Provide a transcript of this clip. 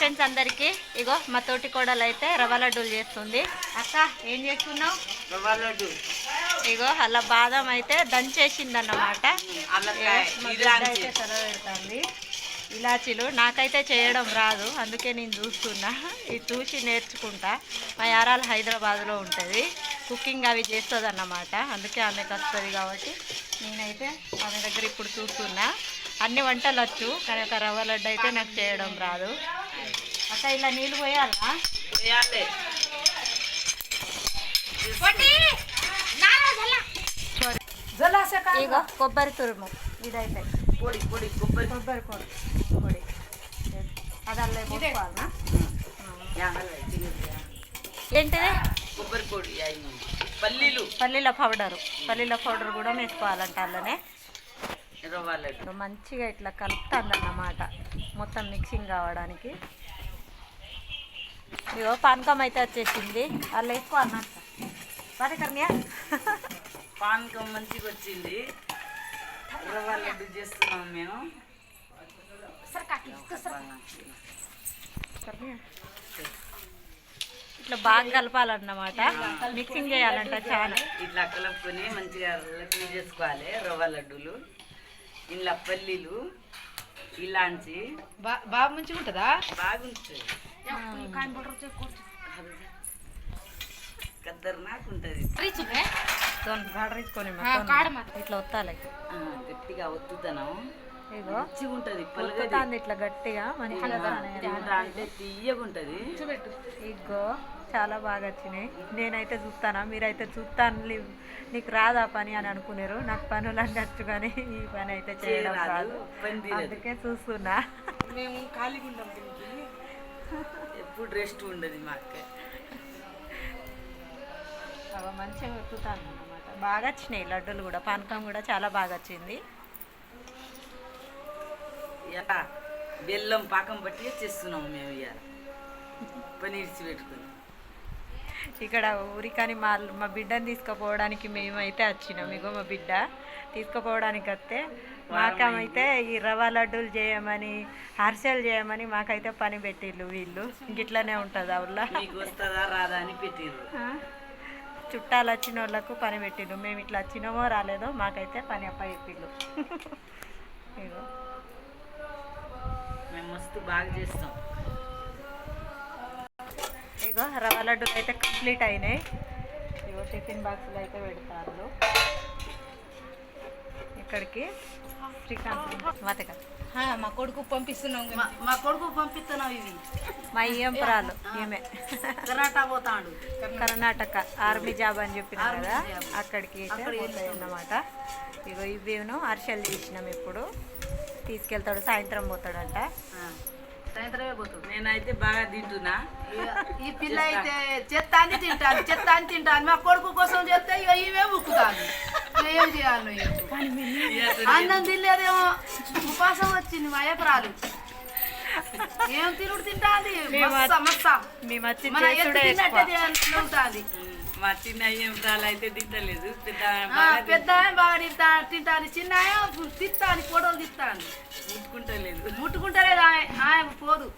Friends అందరికి ఇగో మా తోటి కోడలు అయితే రవ్వ లడ్డూలు చేస్తుంది. అక్క ఏం చేస్తున్నావు? రవ్వ లడ్డు ఇగో అలా బాదం అయితే దంచేసింది అన్నమాట. అయితే పెడుతుంది ఇలాచీలు. నాకైతే చేయడం రాదు, అందుకే నేను చూస్తున్నా. ఇది చూసి నేర్చుకుంటా. మా యారాలు హైదరాబాద్లో ఉంటుంది, కుకింగ్ అవి చేస్తుంది అన్నమాట. అందుకే ఆమెకు వస్తుంది కాబట్టి నేనైతే ఆమె దగ్గర ఇప్పుడు చూస్తున్నా. అన్ని వంటలు వచ్చు, కానీ ఒక రవ్వ లడ్డు అయితే నాకు చేయడం రాదు. అక్క ఇలా నీళ్ళు పోయాలా? ఇగో కొబ్బరి తురుము ఇదైతే పొడి పొడి కొబ్బరి కొబ్బరి పొడి అది అల్లే పోసుకోవాలనా? ఏంటిది? కొబ్బరి పొడి పల్లీలు పల్లీల పౌడర్ కూడా వేసుకోవాలంట అల్లనే. రవ్వ లడ్డు మంచిగా ఇట్లా కలుపుతుంది అన్నమాట, మొత్తం మిక్సింగ్ కావడానికి. ఇగో పానకం అయితే వచ్చేసింది, అలా వేసుకోవాలన్నట్ట. పదే కర్ణ్యా పానకం మంచిగా వచ్చింది. రవ్వ లడ్డు చేస్తున్నాం మేము. ఇట్లా బాగా కలపాలన్నమాట, మిక్సింగ్ చేయాలంట చాలా. ఇట్లా కలుపుకొని మంచిగా లడ్డు చేసుకోవాలి. రవ్వ లడ్డూలు ఇలా పల్లీలు ఇలాంటి బాగా మంచిగా ఉంటుందా? బాగుంటుంది, ఖతర్నాక్ ఉంటుంది. ఇట్లా ఒత్తాలి, గట్టిగా ఒత్తుతాను. ఇగో మంచిగా ఉంటుంది, ఒత్తుతాంది ఇట్లా గట్టిగా మంచిగా. అంటే తీయగా ఉంటుంది. ఇగో చాలా బాగా వచ్చినాయి. నేనైతే చూస్తానా, మీరైతే చూస్తాను నీకు రాదా పని అని అనుకున్నారు. నాకు పనులు అనొచ్చు, కానీ ఈ పని అయితే చేయడం రాదు, అందుకే చూస్తున్నా. మేము ఖాళీగా ఉంటాం, ఎప్పుడు రెస్ట్ ఉండదు మాకు. మంచిగా ఒత్తుతాను అన్నమాట. బాగా వచ్చినాయి లడ్డూలు కూడా, పానకం కూడా చాలా బాగా వచ్చింది. ఇలా బెల్లం పాకం పట్టి చేస్తున్నాము మేము. ఇవాళ పని ఇడిచి పెట్టుకుని ఇక్కడ ఊరికని మా బిడ్డని తీసుకుపోవడానికి మేమైతే వచ్చినాం. ఇగో మా బిడ్డ తీసుకుపోవడానికి వస్తే మాకేమైతే ఈ రవ్వ లడ్డూలు చేయమని, అరిసెలు చేయమని మాకైతే పని పెట్టిళ్ళు వీళ్ళు. ఇట్లనే ఉంటుంది అవులా, మీకు వస్తుందా రాదా అని పెట్టిర్రు. చుట్టాలు వచ్చిన వాళ్ళకు పని పెట్టిళ్ళు. మేము ఇట్లా వచ్చినామో రాలేదో మాకైతే పని అప్ప చెప్పిళ్ళు. ఇగో మేము మస్తు బాగా చేస్తాం. ఇగో రవ్వ లడ్డూలు అయితే కంప్లీట్ అయినాయి. ఇగో టిఫిన్ బాక్సులు అయితే పెడతారు. ఇక్కడికి శ్రీకాంత్ మా కొడుకు పంపిస్తున్నాం. మా కొడుకు పంపిస్తున్నాం. ఇవి మా ఈఎంపురాలు, ఈమె కర్ణాటక పోతాడు. కర్ణాటక ఆర్మీ జాబ్ అని చెప్పిన కదా, అక్కడికి పోతాయి అన్నమాట. ఇగో ఇవేను అరిసెలు తీసినాం, ఇప్పుడు తీసుకెళ్తాడు, సాయంత్రం పోతాడంట. సాయంత్రమే పోతాడు. నేనైతే బాగా తింటున్నా. ఈ పిల్ల అయితే చెత్త అని తింటాను. మా కొడుకు కోసం చేస్తే ఇక ఇవే ముక్కుతాను. ఏం చేయాలి? అన్నం తినలేదేమో, ఉపాసం వచ్చింది మా అయ్యపురాలు. ఏం తినుడు తింటాంది, ఉంటుంది. మా చిన్న అయ్యంతాలు అయితే తింటలేదు, పెద్ద బాగా తింటాను. చిన్న తిత్తాను, ఫోటోలు తిత్తాను. ముట్టుకుంటలేదు ఆయన పోదు.